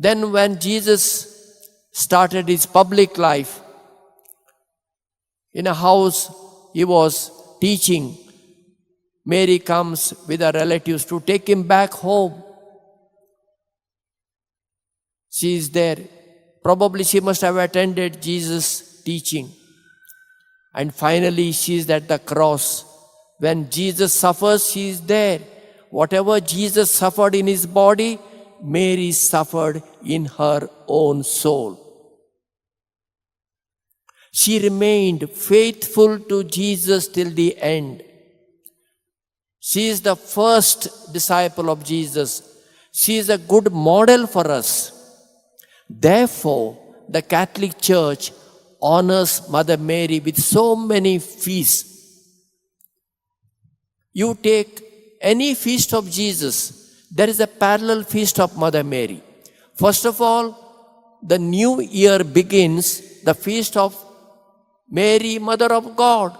Then when Jesus started his public life, in a house he was teaching, Mary comes with her relatives to take him back home. She is there. Probably she must have attended Jesus' teaching. And finally she is at the cross. When Jesus suffers, she is there. Whatever Jesus suffered in his body, Mary suffered in her own soul. She remained faithful to Jesus till the end. She is the first disciple of Jesus. She is a good model for us. Therefore, the Catholic Church honors Mother Mary with so many feasts. You take any feast of Jesus, there is a parallel feast of Mother Mary. First of all, the new year begins, the feast of Mary, Mother of God.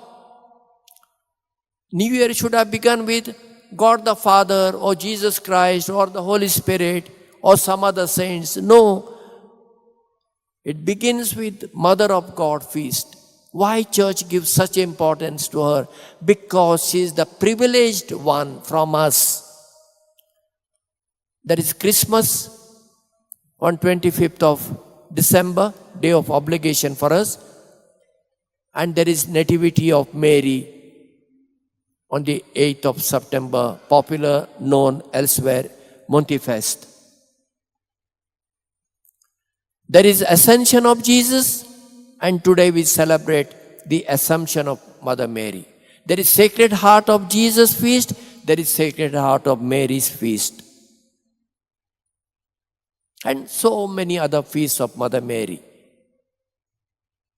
New Year should have begun with God the Father or Jesus Christ or the Holy Spirit or some other saints. No. It begins with Mother of God feast. Why church gives such importance to her? Because she is the privileged one from us. There is Christmas on 25th of December, day of obligation for us. And there is Nativity of Mary on the 8th of September, popular known elsewhere, Montifest. There is Ascension of Jesus, and today we celebrate the Assumption of Mother Mary. There is Sacred Heart of Jesus feast, there is Sacred Heart of Mary's feast. And so many other feasts of Mother Mary.